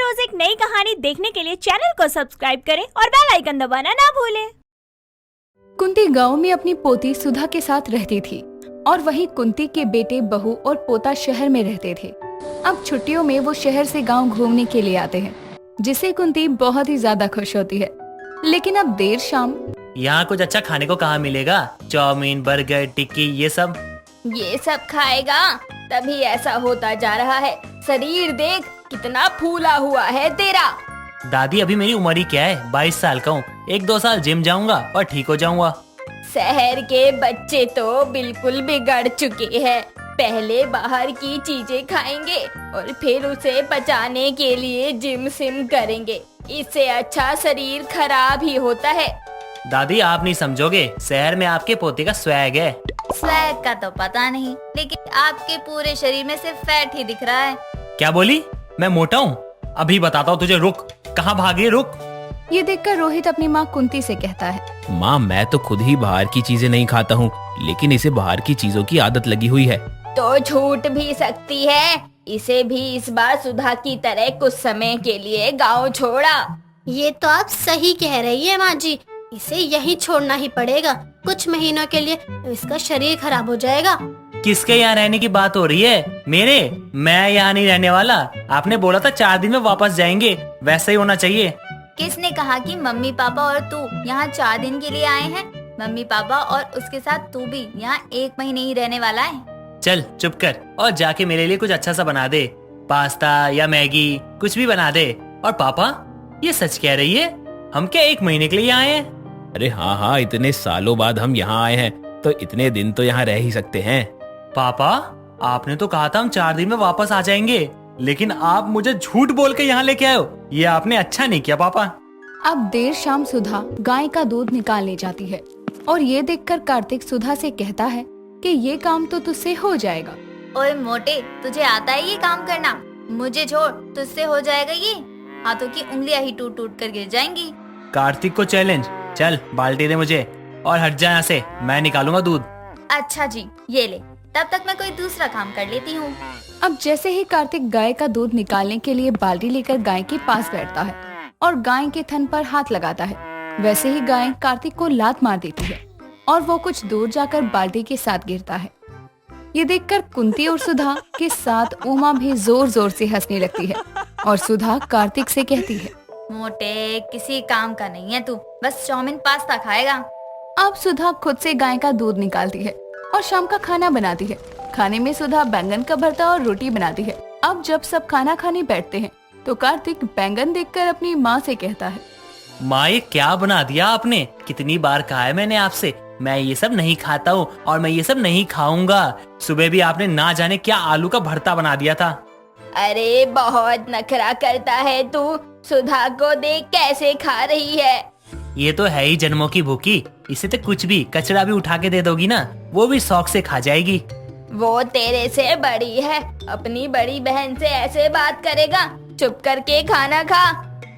रोज एक नई कहानी देखने के लिए चैनल को सब्सक्राइब करें और बेल आइकन दबाना ना भूलें। कुंती गांव में अपनी पोती सुधा के साथ रहती थी और वहीं कुंती के बेटे, बहू और पोता शहर में रहते थे। अब छुट्टियों में वो शहर से गांव घूमने के लिए आते हैं, जिससे कुंती बहुत ही ज्यादा खुश होती है। लेकिन अब देर शाम यहाँ कुछ अच्छा खाने को कहाँ मिलेगा? चाउमीन, बर्गर, टिक्की ये सब खाएगा तभी ऐसा होता जा रहा है। शरीर देख कितना फूला हुआ है तेरा। दादी अभी मेरी उम्र ही क्या है, 22 साल का हूँ। 1-2 साल जिम जाऊंगा और ठीक हो जाऊंगा। शहर के बच्चे तो बिल्कुल बिगड़ चुके हैं। पहले बाहर की चीजें खाएंगे और फिर उसे पचाने के लिए जिम सिम करेंगे। इससे अच्छा शरीर खराब ही होता है। दादी आप नहीं समझोगे, शहर में आपके पोते का स्वैग है। स्वैग का तो पता नहीं, लेकिन आपके पूरे शरीर में सिर्फ फैट ही दिख रहा है। क्या बोली? मैं मोटा हूँ? अभी बताता हूँ तुझे, रुक। कहाँ भागी, रुक। ये देखकर रोहित अपनी माँ कुंती से कहता है, माँ मैं तो खुद ही बाहर की चीजें नहीं खाता हूँ, लेकिन इसे बाहर की चीजों की आदत लगी हुई है। तो छूट भी सकती है। इसे भी इस बार सुधा की तरह कुछ समय के लिए गांव छोड़ा। ये तो आप सही कह रही है माँ जी, इसे यहीं छोड़ना ही पड़ेगा। कुछ महीनों के लिए इसका शरीर खराब हो जाएगा। किसके यहाँ रहने की बात हो रही है? मेरे? मैं यहाँ नहीं रहने वाला। आपने बोला था 4 दिन में वापस जाएंगे, वैसा ही होना चाहिए। किसने कहा कि मम्मी पापा और तू यहाँ 4 दिन के लिए आए हैं? मम्मी पापा और उसके साथ तू भी यहाँ 1 महीने ही रहने वाला है। चल चुप कर और जाके मेरे लिए कुछ अच्छा सा बना दे। पास्ता या मैगी कुछ भी बना दे। और पापा ये सच कह रही है? हम क्या 1 महीने के लिए आए हैं? अरे हाँ, इतने सालों बाद हम यहाँ आए हैं तो इतने दिन तो यहाँ रह ही सकते हैं। पापा आपने तो कहा था हम 4 दिन में वापस आ जाएंगे, लेकिन आप मुझे झूठ बोल के यहाँ लेके आए हो। ये आपने अच्छा नहीं किया पापा। अब देर शाम सुधा गाय का दूध निकालने जाती है और ये देखकर कार्तिक सुधा से कहता है कि ये काम तो तुझसे हो जाएगा। ओए मोटे, तुझे आता है ये काम करना? मुझे छोड़, तुझसे हो जाएगा ये। हाथों की उंगलियां ही टूट टूट कर गिर जाएंगी। कार्तिक को चैलेंज। चल बाल्टी दे मुझे और हट जा यहाँ से, मैं निकालूंगा दूध। अच्छा जी, ये ले। तब तक मैं कोई दूसरा काम कर लेती हूँ। अब जैसे ही कार्तिक गाय का दूध निकालने के लिए बाल्टी लेकर गाय के पास बैठता है और गाय के थन पर हाथ लगाता है, वैसे ही गाय कार्तिक को लात मार देती है और वो कुछ दूर जाकर बाल्टी के साथ गिरता है। ये देखकर कुंती और सुधा के साथ उमा भी जोर जोर से हंसने लगती है और सुधा कार्तिक से कहती है, मोटे किसी काम का नहीं है तू, बस चाउमीन पास्ता खाएगा। अब सुधा खुद से गाय का दूध निकालती है और शाम का खाना बनाती है। खाने में सुधा बैंगन का भरता और रोटी बनाती है। अब जब सब खाना खाने बैठते हैं तो कार्तिक बैंगन देखकर अपनी माँ से कहता है, माँ ये क्या बना दिया आपने? कितनी बार कहा है मैंने आपसे, मैं ये सब नहीं खाता हूँ और मैं ये सब नहीं खाऊंगा। सुबह भी आपने ना जाने क्या आलू का भरता बना दिया था। अरे बहुत नखरा करता है तू। सुधा को देख कैसे खा रही है। ये तो है ही जन्मों की भूखी। इसे तो कुछ भी, कचरा भी उठा के दे दोगी ना, वो भी शौक से खा जाएगी। वो तेरे से बड़ी है, अपनी बड़ी बहन से ऐसे बात करेगा? चुप करके खाना खा।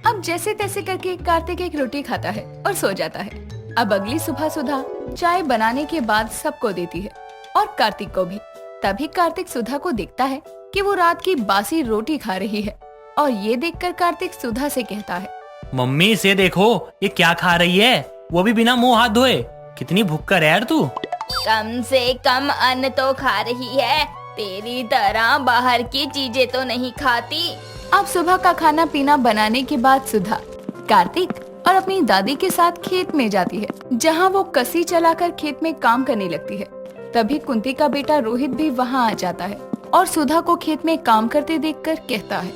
अब जैसे तैसे करके कार्तिक एक रोटी खाता है और सो जाता है। अब अगली सुबह सुधा चाय बनाने के बाद सबको देती है और कार्तिक को भी। तभी कार्तिक सुधा को देखता है कि वो रात की बासी रोटी खा रही है और ये देखकर कार्तिक सुधा से कहता है, मम्मी इसे देखो, ये क्या खा रही है, वो भी बिना मुंह हाथ धोए। कितनी भुक्कड़ है यार तू। कम से कम अन्न तो खा रही है, तेरी तरह बाहर की चीजें तो नहीं खाती। अब सुबह का खाना पीना बनाने के बाद सुधा कार्तिक और अपनी दादी के साथ खेत में जाती है, जहाँ वो कसी चलाकर खेत में काम करने लगती है। तभी कुंती का बेटा रोहित भी वहाँ आ जाता है और सुधा को खेत में काम करते देखकर कहता है,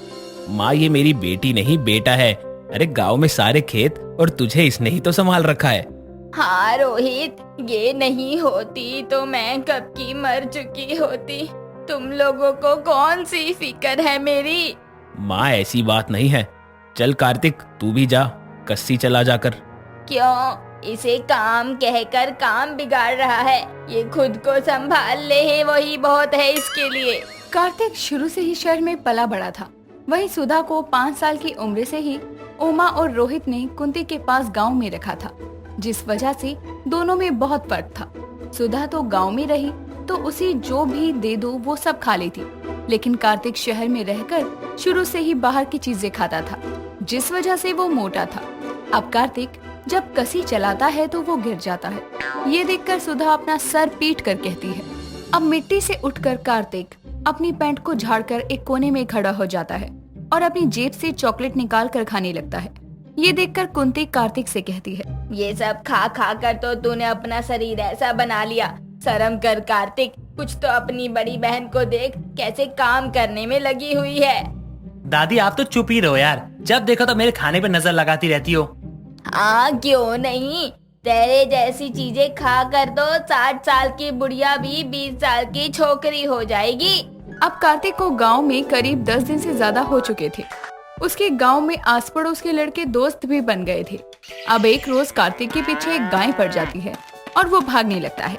माँ ये मेरी बेटी नहीं बेटा है। अरे गांव में सारे खेत और तुझे इसने ही तो संभाल रखा है। हाँ रोहित, ये नहीं होती तो मैं कब की मर चुकी होती। तुम लोगों को कौन सी फिक्र है मेरी। माँ ऐसी बात नहीं है। चल कार्तिक तू भी जा, कस्सी चला जाकर। क्यों? इसे काम कहकर काम बिगाड़ रहा है। ये खुद को संभाल ले है, वही बहुत है इसके लिए। कार्तिक शुरू से ही शहर में पला बड़ा था। वहीं सुधा को 5 साल की उम्र से ही उमा और रोहित ने कुंती के पास गांव में रखा था, जिस वजह से दोनों में बहुत फर्क था। सुधा तो गांव में रही तो उसे जो भी दे दो वो सब खा लेती। लेकिन कार्तिक शहर में रहकर शुरू से ही बाहर की चीजें खाता था, जिस वजह से वो मोटा था। अब कार्तिक जब कसी चलाता है तो वो गिर जाता है। ये देखकर सुधा अपना सर पीट कर कहती है। अब मिट्टी से उठकर कार्तिक अपनी पैंट को झाड़कर एक कोने में खड़ा हो जाता है और अपनी जेब से चॉकलेट निकाल कर खाने लगता है। ये देखकर कुंती कार्तिक से कहती है, ये सब खा खा कर तो तूने अपना शरीर ऐसा बना लिया। शर्म कर कार्तिक, कुछ तो अपनी बड़ी बहन को देख कैसे काम करने में लगी हुई है। दादी आप तो चुप ही रहो यार, जब देखो तो मेरे खाने पे नजर लगाती रहती हो। हाँ क्यों नहीं, तेरे जैसी चीजें खा कर तो 60 साल की बुढ़िया भी 20 साल की छोकरी हो जाएगी। अब कार्तिक को गांव में करीब 10 दिन से ज्यादा हो चुके थे। उसके गांव में आस पड़ोस के लड़के दोस्त भी बन गए थे। अब एक रोज कार्तिक के पीछे एक गाय पड़ जाती है और वो भागने लगता है,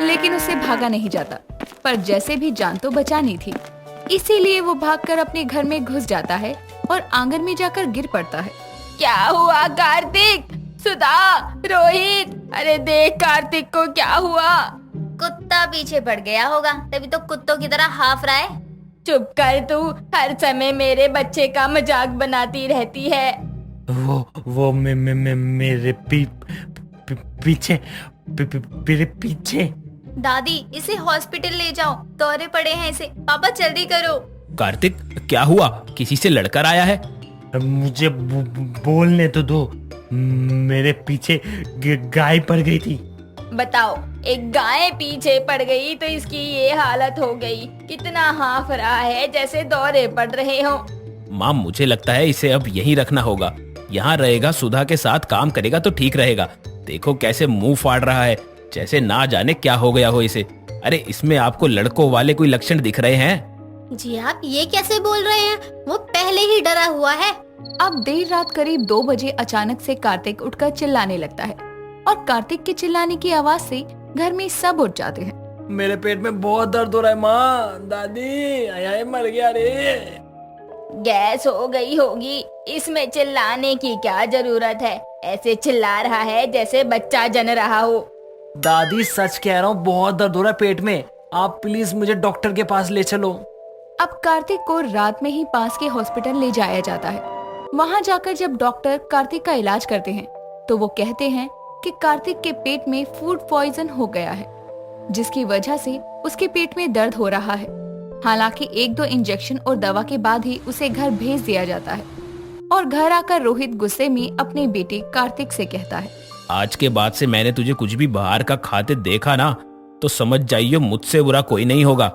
लेकिन उससे भागा नहीं जाता। पर जैसे भी जान तो बचानी थी, इसीलिए वो भागकर अपने घर में घुस जाता है और आंगन में जाकर गिर पड़ता है। क्या हुआ कार्तिक? सुधा, रोहित, अरे देख कार्तिक को क्या हुआ। कुत्ता पीछे पड़ गया होगा, तभी तो कुत्तों की तरह हाफ रहा है। चुप कर तू, हर समय मेरे बच्चे का मजाक बनाती रहती है। वो मेरे पीछे मेरे पीछे। दादी इसे हॉस्पिटल ले जाओ, दौरे पड़े हैं इसे। पापा जल्दी करो। कार्तिक क्या हुआ, किसी से लड़कर आया है? मुझे बोलने तो दो, मेरे पीछे गाय पड़ गई थी। बताओ, एक गाय पीछे पड़ गई तो इसकी ये हालत हो गई। कितना हाफ रहा है जैसे दौरे पड़ रहे हो। माँ मुझे लगता है इसे अब यहीं रखना होगा। यहाँ रहेगा, सुधा के साथ काम करेगा तो ठीक रहेगा। देखो कैसे मुंह फाड़ रहा है, जैसे ना जाने क्या हो गया हो इसे। अरे इसमें आपको लड़कों वाले कोई लक्षण दिख रहे हैं? जी आप ये कैसे बोल रहे हैं, वो पहले ही डरा हुआ है। अब देर रात करीब 2 बजे अचानक से कार्तिक उठकर चिल्लाने लगता है और कार्तिक के चिल्लाने की आवाज से घर में सब उठ जाते हैं। मेरे पेट में बहुत दर्द हो रहा है माँ, दादी आया मर गया रे। गैस हो गई होगी, इसमें चिल्लाने की क्या जरूरत है। ऐसे चिल्ला रहा है जैसे बच्चा जन रहा हो। दादी सच कह रहा हूँ, बहुत दर्द हो रहा है पेट में, आप प्लीज मुझे डॉक्टर के पास ले चलो। अब कार्तिक को रात में ही पास के हॉस्पिटल ले जाया जाता है। वहाँ जाकर जब डॉक्टर कार्तिक का इलाज करते हैं तो वो कहते हैं कि कार्तिक के पेट में फूड पॉइजन हो गया है, जिसकी वजह से उसके पेट में दर्द हो रहा है। हालांकि 1-2 इंजेक्शन और दवा के बाद ही उसे घर भेज दिया जाता है। और घर आकर रोहित गुस्से में अपने बेटे कार्तिक से कहता है, आज के बाद से मैंने तुझे कुछ भी बाहर का खाते देखा ना तो समझ जाइयो मुझसे बुरा कोई नहीं होगा।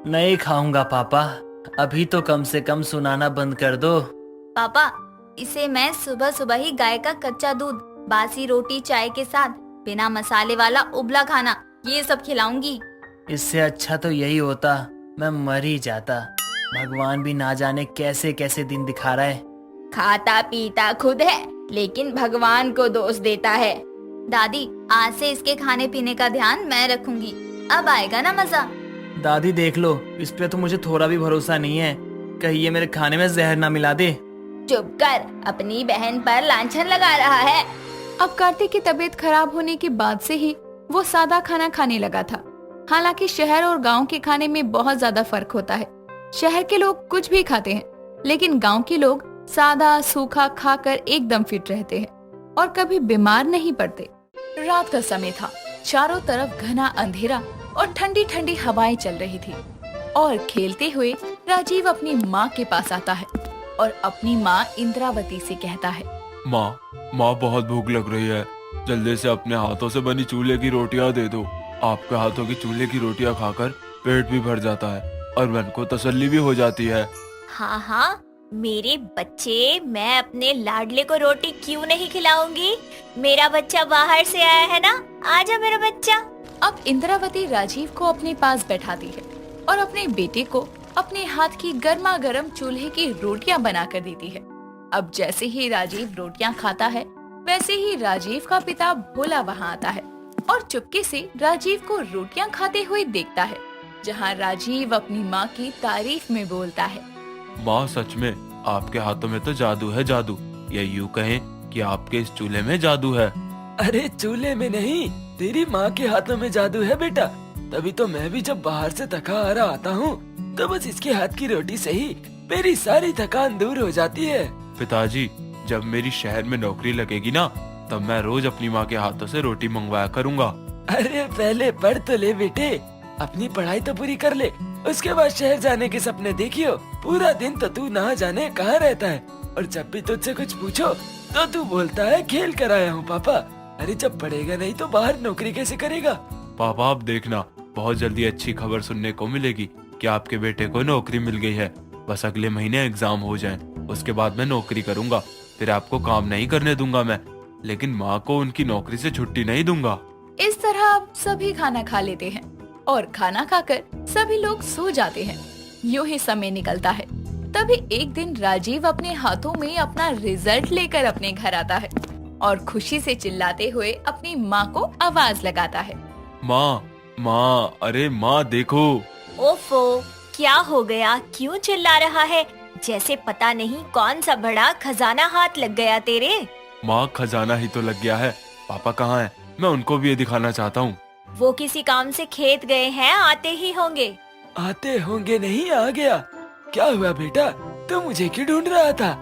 नहीं खाऊंगा पापा, अभी तो कम से कम सुनाना बंद कर दो। पापा इसे मैं सुबह सुबह ही गाय का कच्चा दूध, बासी रोटी चाय के साथ, बिना मसाले वाला उबला खाना, ये सब खिलाऊंगी। इससे अच्छा तो यही होता, मैं मर ही जाता। भगवान भी ना जाने कैसे कैसे दिन दिखा रहा है। खाता पीता खुद है, लेकिन भगवान को दोष देता है। दादी आज से इसके खाने पीने का ध्यान मैं रखूंगी, अब आएगा ना मजा। दादी देख लो, इस पे तो मुझे थोड़ा भी भरोसा नहीं है, कहीं ये मेरे खाने में जहर ना मिला दे। चुप कर, अपनी बहन पर लांछन लगा रहा है। अब कार्तिक की तबीयत खराब होने के बाद से ही वो सादा खाना खाने लगा था। हालांकि शहर और गांव के खाने में बहुत ज्यादा फर्क होता है। शहर के लोग कुछ भी खाते हैं, लेकिन गांव के लोग सादा सूखा खाकर एकदम फिट रहते हैं और कभी बीमार नहीं पड़ते। रात का समय था, चारों तरफ घना अंधेरा और ठंडी ठंडी हवाएं चल रही थी। और खेलते हुए राजीव अपनी माँ के पास आता है और अपनी माँ इंद्रावती से कहता है, माँ बहुत भूख लग रही है, जल्दी से अपने हाथों से बनी चूल्हे की रोटियां दे दो। आपके हाथों की चूल्हे की रोटियां खाकर पेट भी भर जाता है और मन को तसल्ली भी हो जाती है। हाँ हाँ मेरे बच्चे, मैं अपने लाडले को रोटी क्यों नहीं खिलाऊंगी। मेरा बच्चा बाहर से आया है ना, आजा मेरा बच्चा। अब इंद्रावती राजीव को अपने पास बैठाती है और अपने बेटे को अपने हाथ की गर्मा गर्म चूल्हे की रोटियां बनाकर देती है। अब जैसे ही राजीव रोटियां खाता है, वैसे ही राजीव का पिता भोला वहां आता है और चुपके से राजीव को रोटियां खाते हुए देखता है, जहां राजीव अपनी माँ की तारीफ में बोलता है, माँ सच में आपके हाथों में तो जादू है, जादू। या यूँ कहें कि आपके इस चूल्हे में जादू है। अरे चूल्हे में नहीं, तेरी माँ के हाथों में जादू है बेटा। तभी तो मैं भी जब बाहर से थका आ रहा आता हूँ तो बस इसके हाथ की रोटी से ही मेरी सारी थकान दूर हो जाती है। पिताजी, जब मेरी शहर में नौकरी लगेगी ना, तब मैं रोज अपनी माँ के हाथों से रोटी मंगवाया करूँगा। अरे पहले पढ़ तो ले बेटे, अपनी पढ़ाई तो पूरी कर ले, उसके बाद शहर जाने के सपने देखियो। पूरा दिन तो तू ना जाने कहाँ रहता है, और जब भी तुझसे कुछ पूछो तो तू बोलता है खेल कर आया हूँ पापा। अरे जब पढ़ेगा नहीं तो बाहर नौकरी कैसे करेगा? पापा आप देखना, बहुत जल्दी अच्छी खबर सुनने को मिलेगी कि आपके बेटे को नौकरी मिल गई है। बस अगले महीने एग्जाम हो जाएं, उसके बाद मैं नौकरी करूंगा। फिर आपको काम नहीं करने दूंगा मैं, लेकिन माँ को उनकी नौकरी से छुट्टी नहीं दूंगा। इस तरह अब सभी खाना खा लेते हैं और खाना खाकर सभी लोग सो जाते हैं। यूं ही समय निकलता है। तभी एक दिन राजीव अपने हाथों में अपना रिजल्ट लेकर अपने घर आता है और खुशी से चिल्लाते हुए अपनी माँ को आवाज लगाता है। माँ, माँ, अरे माँ देखो। ओफो, क्या हो गया? क्यों चिल्ला रहा है? जैसे पता नहीं कौन सा बड़ा खजाना हाथ लग गया तेरे। माँ, खजाना ही तो लग गया है। पापा कहाँ हैं? मैं उनको भी ये दिखाना चाहता हूँ। वो किसी काम से खेत गए हैं, आते ही होंगे। आते होंगे नहीं, आ गया। क्या हुआ बेटा, तू मुझे क्यों ढूंढ रहा था?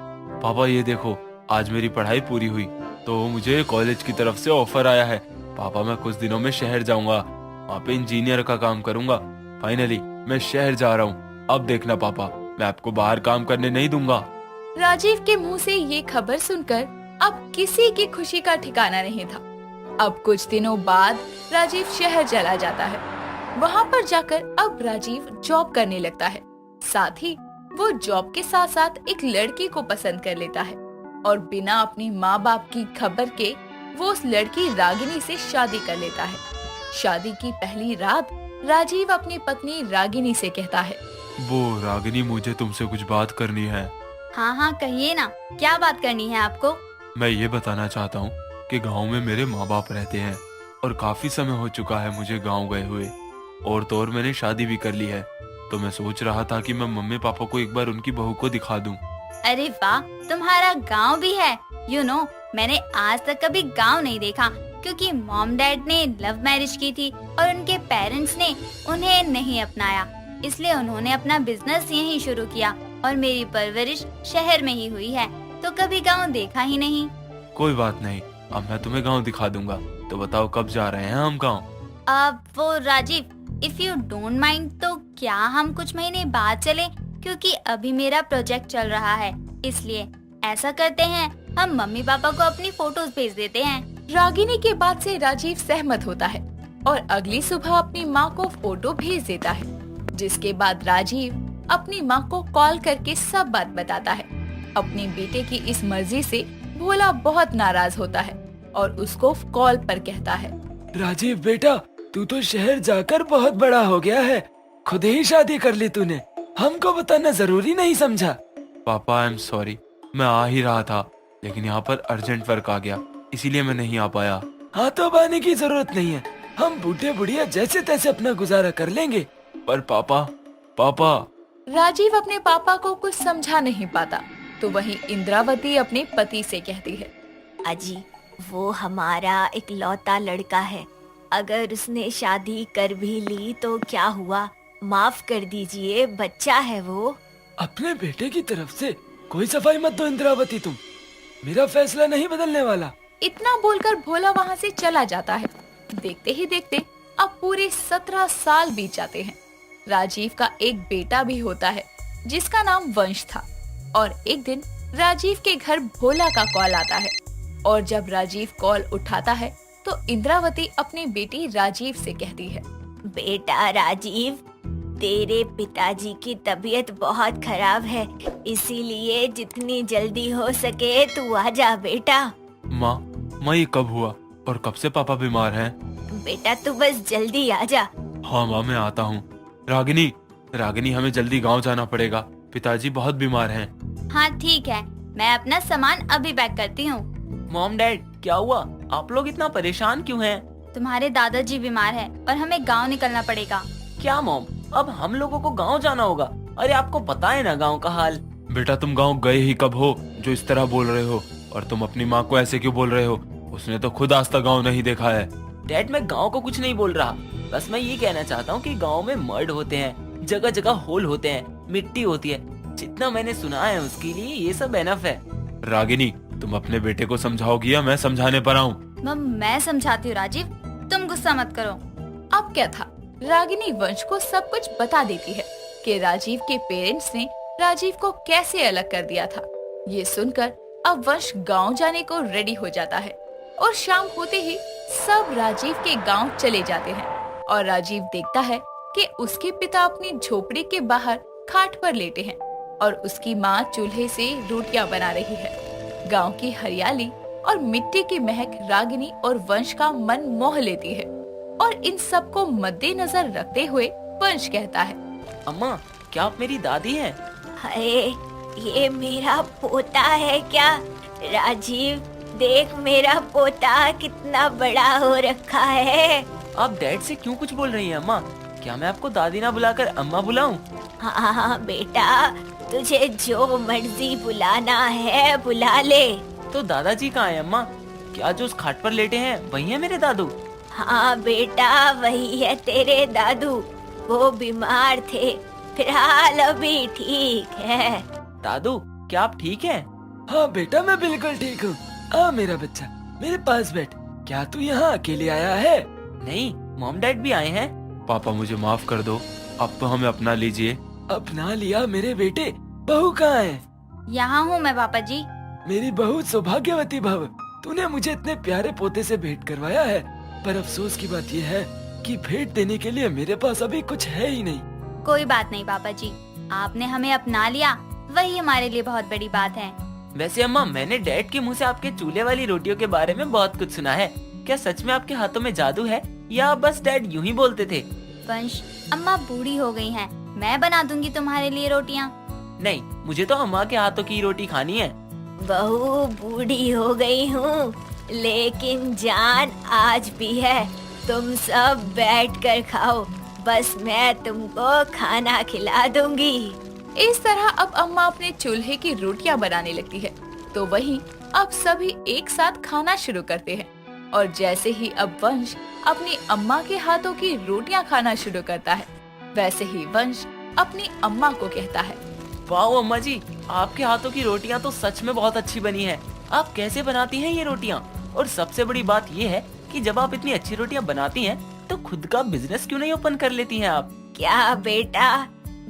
पापा ये देखो, आज मेरी पढ़ाई पूरी हुई तो मुझे कॉलेज की तरफ से ऑफर आया है। पापा मैं कुछ दिनों में शहर जाऊंगा, वहाँ पे इंजीनियर का काम करूंगा। फाइनली मैं शहर जा रहा हूँ। अब देखना पापा, मैं आपको बाहर काम करने नहीं दूंगा। राजीव के मुंह से ये खबर सुनकर अब किसी की खुशी का ठिकाना नहीं था। अब कुछ दिनों बाद राजीव शहर चला जाता है। वहाँ पर जाकर अब राजीव जॉब करने लगता है। साथ ही वो जॉब के साथ साथ एक लड़की को पसंद कर लेता है और बिना अपनी माँ बाप की खबर के वो उस लड़की रागिनी से शादी कर लेता है। शादी की पहली रात राजीव अपनी पत्नी रागिनी से कहता है, वो रागिनी, मुझे तुमसे कुछ बात करनी है। हाँ हाँ कहिए ना, क्या बात करनी है आपको? मैं ये बताना चाहता हूँ कि गांव में मेरे माँ बाप रहते हैं और काफी समय हो चुका है मुझे गांव गए हुए, और तो और मैंने शादी भी कर ली है। तो मैं सोच रहा था कि मैं मम्मी पापा को एक बार उनकी बहू को दिखा दूं। अरे वाह, तुम्हारा गांव भी है। मैंने आज तक कभी गांव नहीं देखा, क्योंकि मॉम डैड ने लव मैरिज की थी और उनके पेरेंट्स ने उन्हें नहीं अपनाया, इसलिए उन्होंने अपना बिजनेस यहीं शुरू किया और मेरी परवरिश शहर में ही हुई है, तो कभी गांव देखा ही नहीं। कोई बात नहीं, अब मैं तुम्हें गांव दिखा दूंगा। तो बताओ कब जा रहे हैं हम गांव? अब वो Rajiv, if you don't mind, तो क्या हम कुछ महीने बाद चलें? क्योंकि अभी मेरा प्रोजेक्ट चल रहा है, इसलिए ऐसा करते हैं, हम मम्मी पापा को अपनी फोटोज भेज देते हैं। रागिनी के बात से राजीव सहमत होता है और अगली सुबह अपनी माँ को फोटो भेज देता है, जिसके बाद राजीव अपनी माँ को कॉल करके सब बात बताता है। अपने बेटे की इस मर्जी से भोला बहुत नाराज होता है और उसको कॉल पर कहता है, राजीव बेटा, तू तो शहर जाकर बहुत बड़ा हो गया है, खुद ही शादी कर ली तूने, हमको बताना जरूरी नहीं समझा। पापा आई एम सॉरी, मैं आ ही रहा था, लेकिन यहाँ पर अर्जेंट वर्क आ गया, इसीलिए मैं नहीं आ पाया। हाँ तो अब आने की जरूरत नहीं है, हम बूढ़े बुढ़िया जैसे तैसे अपना गुजारा कर लेंगे। पर पापा। राजीव अपने पापा को कुछ समझा नहीं पाता, तो वहीं इंद्रावती अपने पति से कहती है, अजी, वो हमारा एक लौता लड़का है, अगर उसने शादी कर भी ली तो क्या हुआ, माफ कर दीजिए, बच्चा है वो। अपने बेटे की तरफ से कोई सफाई मत दो इंद्रावती, तुम, मेरा फैसला नहीं बदलने वाला। इतना बोलकर भोला वहाँ से चला जाता है। देखते ही देखते अब पूरे 17 साल बीत जाते हैं। राजीव का एक बेटा भी होता है जिसका नाम वंश था, और एक दिन राजीव के घर भोला का कॉल आता है, और जब राजीव कॉल उठाता है तो इंद्रावती अपनी बेटी राजीव से कहती है, बेटा राजीव, तेरे पिताजी की तबीयत बहुत खराब है, इसीलिए जितनी जल्दी हो सके तू आ जा बेटा। माँ, ये कब हुआ और कब से पापा बीमार हैं? बेटा तू बस जल्दी आ जा। हाँ माँ, मैं आता हूँ। रागिनी, हमें जल्दी गांव जाना पड़ेगा, पिताजी बहुत बीमार हैं। हाँ ठीक है, मैं अपना सामान अभी पैक करती हूँ। मॉम डैड, क्या हुआ? आप लोग इतना परेशान क्यों हैं? तुम्हारे दादाजी बीमार है और हमें गांव निकलना पड़ेगा। क्या मॉम, अब हम लोगों को गांव जाना होगा? अरे आपको पता है ना गांव का हाल। बेटा तुम गांव गए ही कब हो जो इस तरह बोल रहे हो, और तुम अपनी माँ को ऐसे क्यों बोल रहे हो? उसने तो खुद आज तक गाँव नहीं देखा है। डैड, मैं गांव को कुछ नहीं बोल रहा, बस मैं ये कहना चाहता हूँ कि गांव में मर्ड होते हैं, जगह जगह होल होते हैं, मिट्टी होती है। जितना मैंने सुना है उसके लिए ये सब एनफ है। रागिनी, तुम अपने बेटे को समझाओगी या मैं समझाने पर आऊँ? मैं समझाती हूँ राजीव, तुम गुस्सा मत करो। अब क्या था, रागिनी वंश को सब कुछ बता देती है कि राजीव के पेरेंट्स ने राजीव को कैसे अलग कर दिया था। ये सुनकर अब वंश गांव जाने को रेडी हो जाता है और शाम होते ही सब राजीव के गांव चले जाते हैं और राजीव देखता है कि उसके पिता अपनी झोपड़ी के बाहर खाट पर लेटे हैं और उसकी माँ चूल्हे से रोटियां बना रही है। गांव की हरियाली और मिट्टी की महक रागिनी और वंश का मन मोह लेती है और इन सब को मद्देनजर रखते हुए वंश कहता है, अम्मा, क्या आप मेरी दादी हैं? अरे ये मेरा पोता है क्या? राजीव, देख मेरा पोता कितना बड़ा हो रखा है। आप डैड से क्यों कुछ बोल रही हैं अम्मा? क्या मैं आपको दादी ना बुलाकर अम्मा बुलाऊं? हाँ बेटा, तुझे जो मर्जी बुलाना है बुला ले। तो दादाजी कहाँ हैं अम्मा? क्या जो उस खाट पर लेटे हैं वही है मेरे दादू? हाँ बेटा, वही है तेरे दादू। वो बीमार थे, फिलहाल अभी ठीक है। दादू, क्या आप ठीक हैं? हाँ बेटा, मैं बिल्कुल ठीक हूँ। आ मेरा बच्चा, मेरे पास बैठ। क्या तू यहाँ अकेले आया है? नहीं, मॉम डैड भी आए हैं। पापा, मुझे माफ कर दो, अब तो हमें अपना लीजिए। अपना लिया मेरे बेटे? बहू कहाँ है? यहाँ हूँ मैं पापा जी। मेरी बहू सौभाग्यवती भव, तूने मुझे इतने प्यारे पोते से भेंट करवाया है। पर अफसोस की बात यह है कि भेंट देने के लिए मेरे पास अभी कुछ है ही नहीं। कोई बात नहीं पापा जी, आपने हमें अपना लिया, वही हमारे लिए बहुत बड़ी बात है। वैसे अम्मा, मैंने डैड के मुंह से आपके चूल्हे वाली रोटियों के बारे में बहुत कुछ सुना है। क्या सच में आपके हाथों में जादू है या बस डैड यूं ही बोलते थे? वंश, अम्मा बूढ़ी हो गई हैं, मैं बना दूंगी तुम्हारे लिए रोटियां। नहीं, मुझे तो अम्मा के हाथों की रोटी खानी है। बहू बूढ़ी हो गई हूँ, लेकिन जान आज भी है। तुम सब बैठ कर खाओ, बस मैं तुमको खाना खिला दूंगी। इस तरह अब अम्मा अपने चूल्हे की रोटियां बनाने लगती है, तो वहीं अब सभी एक साथ खाना शुरू करते हैं। और जैसे ही अब वंश अपनी अम्मा के हाथों की रोटियां खाना शुरू करता है, वैसे ही वंश अपनी अम्मा को कहता है, वाह अम्मा जी, आपके हाथों की रोटियां तो सच में बहुत अच्छी बनी है। आप कैसे बनाती हैं ये रोटियां? और सबसे बड़ी बात ये है कि जब आप इतनी अच्छी रोटियां बनाती हैं, तो खुद का बिजनेस क्यों नहीं ओपन कर लेती हैं आप? क्या बेटा,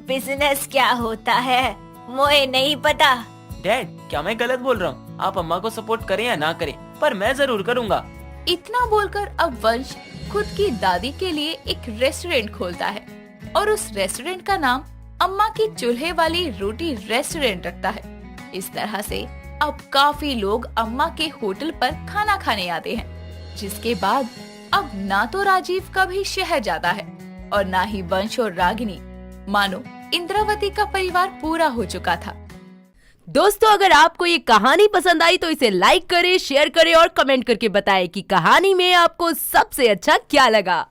बिजनेस क्या होता है मुझे नहीं पता। डैड, क्या मैं गलत बोल रहा हूँ? आप अम्मा को सपोर्ट करें या ना करें, पर मैं जरूर करूँगा। इतना बोलकर अब वंश खुद की दादी के लिए एक रेस्टोरेंट खोलता है और उस रेस्टोरेंट का नाम अम्मा की चूल्हे वाली रोटी रेस्टोरेंट रखता है। इस तरह से अब काफी लोग अम्मा के होटल पर खाना खाने आते हैं, जिसके बाद अब ना तो राजीव कभी शहर जाता है और ना ही वंश और रागिनी। मानो इंद्रावती का परिवार पूरा हो चुका था। दोस्तों, अगर आपको ये कहानी पसंद आई तो इसे लाइक करें, शेयर करें और कमेंट करके बताएं कि कहानी में आपको सबसे अच्छा क्या लगा।